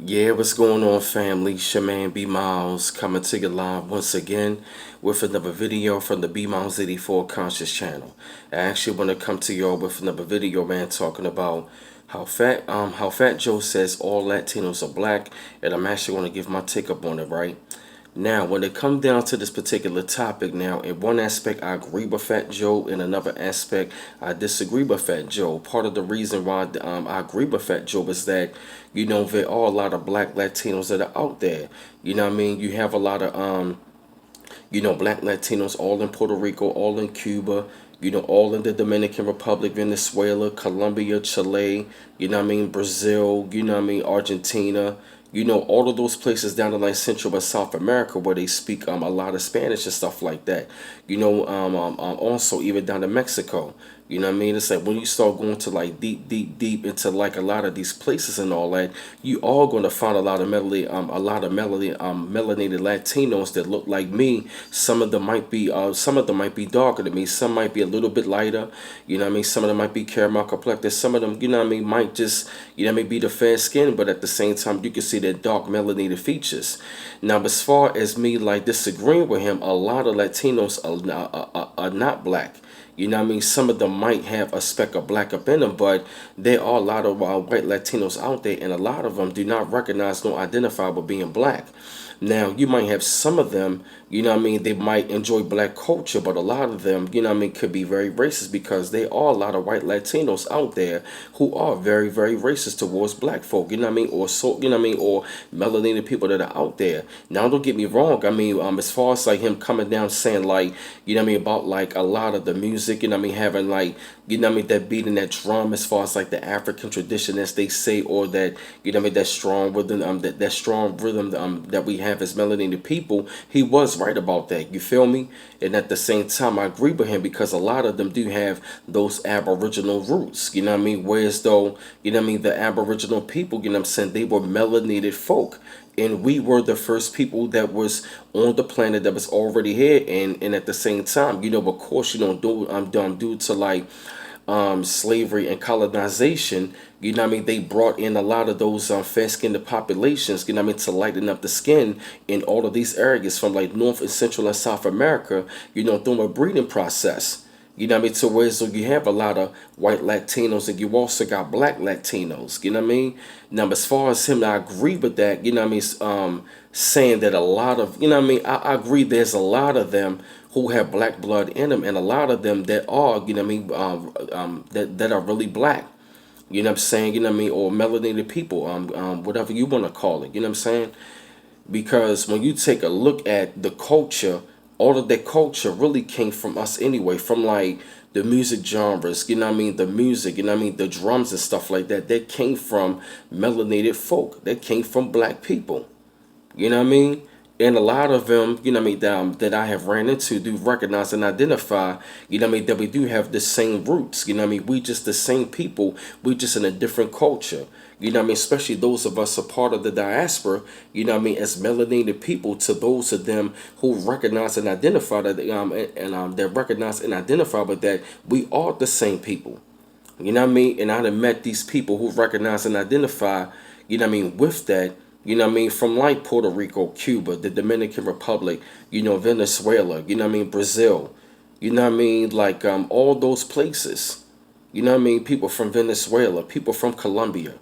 Yeah, what's going on, family? It's your man B Miles coming to you live once again with another video from the B Miles 84 Conscious channel. I actually want to come to y'all with another video, man, talking about how Fat Joe says all Latinos are black, and I'm actually going to give my take up on it, right? Now, when it comes down to this particular topic, now, in one aspect, I agree with Fat Joe. In another aspect, I disagree with Fat Joe. Part of the reason why I agree with Fat Joe is that, there are a lot of black Latinos that are out there. You know what I mean? You have a lot of, black Latinos all in Puerto Rico, all in Cuba, all in the Dominican Republic, Venezuela, Colombia, Chile, Brazil, Argentina, all of those places down in like Central and South America where they speak a lot of Spanish and stuff like that. Also even down to Mexico. You know what I mean? It's like when you start going to like deep into like a lot of these places and all that, you are going to find a lot of melanated Latinos that look like me. Some of them might be darker than me. Some might be a little bit lighter. You know what I mean? Some of them might be caramel complected. Some of them, might just, be the fair skin, but at the same time, you can see their dark melanated features. Now, as far as me like disagreeing with him, a lot of Latinos are not black. You know what I mean? Some of them might have a speck of black up in them, but there are a lot of white Latinos out there, and a lot of them do not recognize nor identify with being black. Now, you might have some of them, they might enjoy black culture, but a lot of them, could be very racist because there are a lot of white Latinos out there who are very, very racist towards black folk, or so, or melanated people that are out there. Now, don't get me wrong. I mean, as far as like him coming down saying like, about like a lot of the music, having like, that beat and that drum as far as like the African tradition, as they say, or that, that strong rhythm, that strong rhythm that we have as melanated people. He was right about that. You feel me? And at the same time, I agree with him because a lot of them do have those Aboriginal roots. You know what I mean? Whereas though, the Aboriginal people, I'm saying, they were melanated folk, and we were the first people that was on the planet that was already here, and at the same time, of course, due to like slavery and colonization, they brought in a lot of those fair-skinned populations, to lighten up the skin in all of these areas from like North and Central and South America, through a breeding process. To where so you have a lot of white Latinos and you also got black Latinos, Now, as far as him, I agree with that, saying that a lot of, I agree there's a lot of them who have black blood in them, and a lot of them that are, that are really black. You know what I'm saying? Or melanated people, whatever you want to call it. You know what I'm saying? Because when you take a look at the culture, all of that culture really came from us anyway, from like the music genres, the music, the drums and stuff like that. That came from melanated folk. That came from black people. You know what I mean? And a lot of them, that I have ran into do recognize and identify, that we do have the same roots. We just the same people. We just in a different culture. Especially those of us a part of the diaspora, as melanated people, to those of them who recognize and identify that, that recognize and identify with that we are the same people. You know what I mean? And I done met these people who recognize and identify, with that, from like Puerto Rico, Cuba, the Dominican Republic, Venezuela, Brazil, like all those places. People from Venezuela, people from Colombia.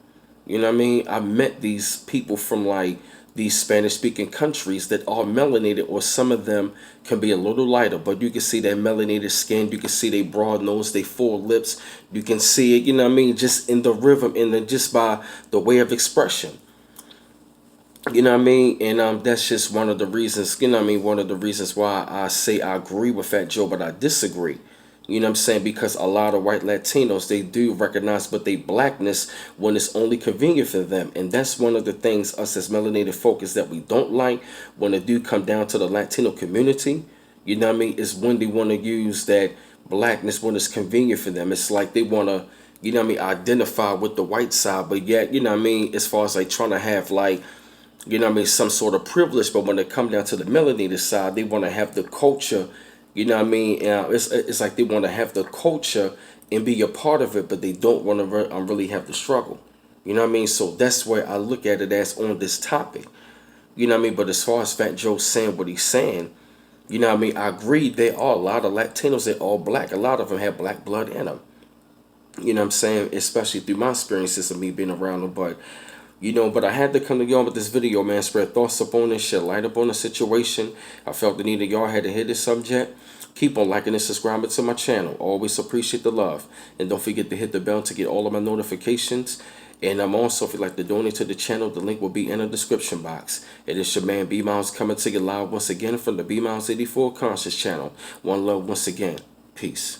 I met these people from like these Spanish speaking countries that are melanated, or some of them can be a little lighter, but you can see their melanated skin, you can see their broad nose, their full lips, you can see it, just in the rhythm, and then just by the way of expression. And that's just one of the reasons, one of the reasons why I say I agree with Fat Joe, but I disagree. Because a lot of white Latinos, they do recognize but they blackness when it's only convenient for them. And that's one of the things us as melanated folk is that we don't like when it do come down to the Latino community. Is when they want to use that blackness when it's convenient for them. It's like they want to, identify with the white side, but yet, as far as like trying to have like, some sort of privilege, but when it come down to the melanated side, they want to have the culture, it's like they want to have the culture and be a part of it, but they don't want to really have the struggle. You know what I mean? So that's where I look at it as on this topic. You know what I mean? But as far as Fat Joe saying what he's saying, you know what I mean? I agree. There are a lot of Latinos that are black. A lot of them have black blood in them. You know what I'm saying? Especially through my experiences of me being around them. But but I had to come to y'all with this video, man. Spread thoughts up on this, shed light up on the situation. I felt the need that y'all had to hear this subject. Keep on liking and subscribing to my channel. Always appreciate the love. And don't forget to hit the bell to get all of my notifications. And I'm also, if you'd like to donate to the channel, the link will be in the description box. It is your man B Miles coming to you live once again from the B Miles 84 Conscious channel. One love once again. Peace.